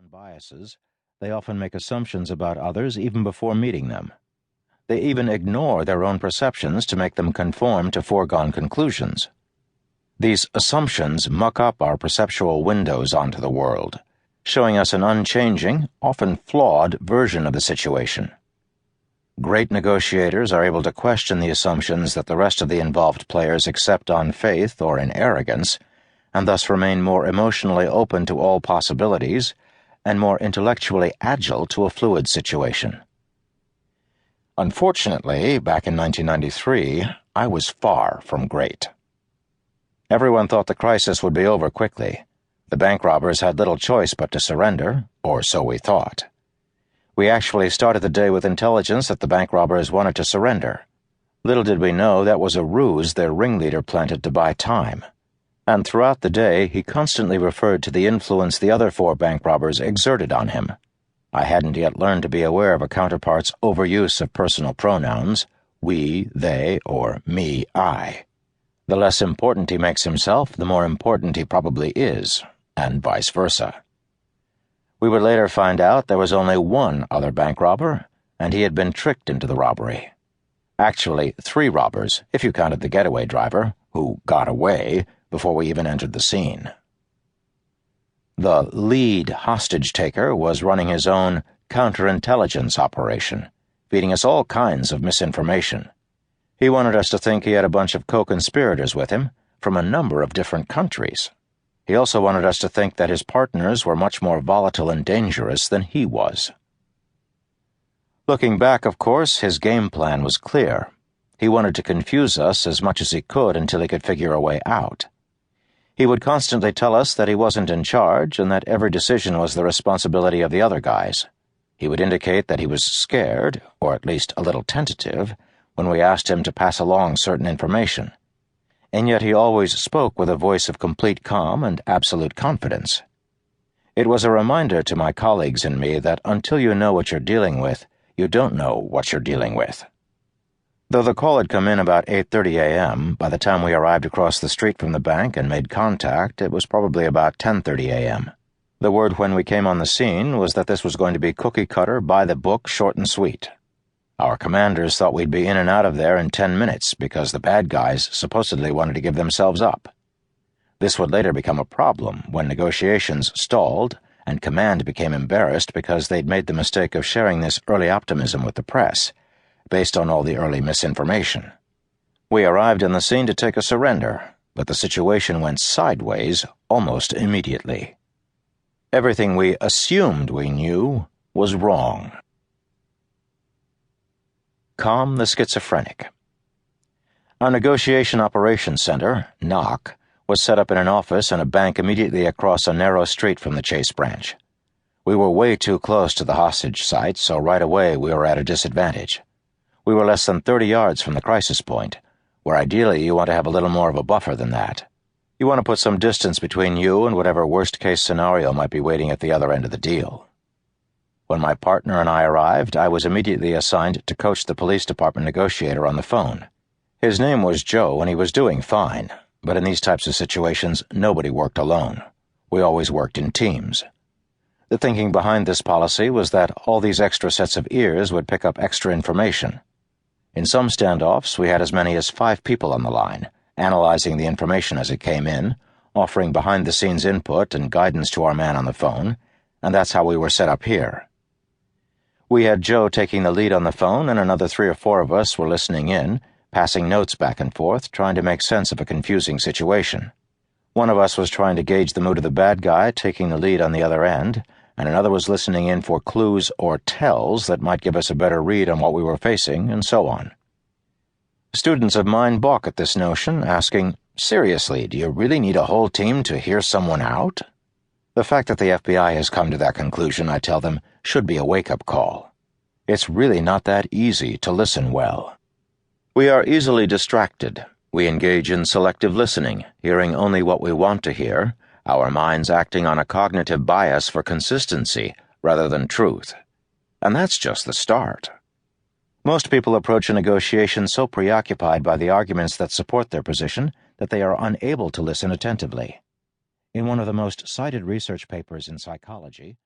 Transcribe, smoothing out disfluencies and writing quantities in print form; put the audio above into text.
own biases, they often make assumptions about others even before meeting them. They even ignore their own perceptions to make them conform to foregone conclusions. These assumptions muck up our perceptual windows onto the world, showing us an unchanging, often flawed version of the situation. Great negotiators are able to question the assumptions that the rest of the involved players accept on faith or in arrogance, and thus remain more emotionally open to all possibilities and more intellectually agile to a fluid situation. Unfortunately, back in 1993, I was far from great. Everyone thought the crisis would be over quickly. The bank robbers had little choice but to surrender, or so we thought. We actually started the day with intelligence that the bank robbers wanted to surrender. Little did we know that was a ruse their ringleader planted to buy time. And throughout the day, he constantly referred to the influence the other 4 bank robbers exerted on him. I hadn't yet learned to be aware of a counterpart's overuse of personal pronouns, we, they, or me, I. The less important he makes himself, the more important he probably is, and vice versa. We would later find out there was only one other bank robber, and he had been tricked into the robbery. Actually, 3 robbers, if you counted the getaway driver, who got away before we even entered the scene. The lead hostage-taker was running his own counterintelligence operation, feeding us all kinds of misinformation. He wanted us to think he had a bunch of co-conspirators with him from a number of different countries. He also wanted us to think that his partners were much more volatile and dangerous than he was. Looking back, of course, his game plan was clear. He wanted to confuse us as much as he could until he could figure a way out. He would constantly tell us that he wasn't in charge and that every decision was the responsibility of the other guys. He would indicate that he was scared, or at least a little tentative, when we asked him to pass along certain information. And yet he always spoke with a voice of complete calm and absolute confidence. It was a reminder to my colleagues and me that until you know what you're dealing with, you don't know what you're dealing with. Though the call had come in about 8:30 a.m., by the time we arrived across the street from the bank and made contact, it was probably about 10:30 a.m. The word when we came on the scene was that this was going to be cookie-cutter, by-the-book, short and sweet. Our commanders thought we'd be in and out of there in 10 minutes because the bad guys supposedly wanted to give themselves up. This would later become a problem when negotiations stalled and command became embarrassed because they'd made the mistake of sharing this early optimism with the press, based on all the early misinformation. We arrived on the scene to take a surrender, but the situation went sideways almost immediately. Everything we assumed we knew was wrong. Calm the schizophrenic. Our Negotiation Operations Center, NOC, was set up in an office in a bank immediately across a narrow street from the Chase branch. We were way too close to the hostage site, so right away we were at a disadvantage. We were less than 30 yards from the crisis point, where ideally you want to have a little more of a buffer than that. You want to put some distance between you and whatever worst-case scenario might be waiting at the other end of the deal. When my partner and I arrived, I was immediately assigned to coach the police department negotiator on the phone. His name was Joe, and he was doing fine, but in these types of situations, nobody worked alone. We always worked in teams. The thinking behind this policy was that all these extra sets of ears would pick up extra information. In some standoffs, we had as many as 5 people on the line, analyzing the information as it came in, offering behind-the-scenes input and guidance to our man on the phone, and that's how we were set up here. We had Joe taking the lead on the phone, and another 3 or 4 of us were listening in, passing notes back and forth, trying to make sense of a confusing situation. One of us was trying to gauge the mood of the bad guy, taking the lead on the other end, and another was listening in for clues or tells that might give us a better read on what we were facing, and so on. Students of mine balk at this notion, asking, "Seriously, do you really need a whole team to hear someone out?" The fact that the FBI has come to that conclusion, I tell them, should be a wake-up call. It's really not that easy to listen well. We are easily distracted. We engage in selective listening, hearing only what we want to hear, our minds acting on a cognitive bias for consistency rather than truth. And that's just the start. Most people approach a negotiation so preoccupied by the arguments that support their position that they are unable to listen attentively. In one of the most cited research papers in psychology,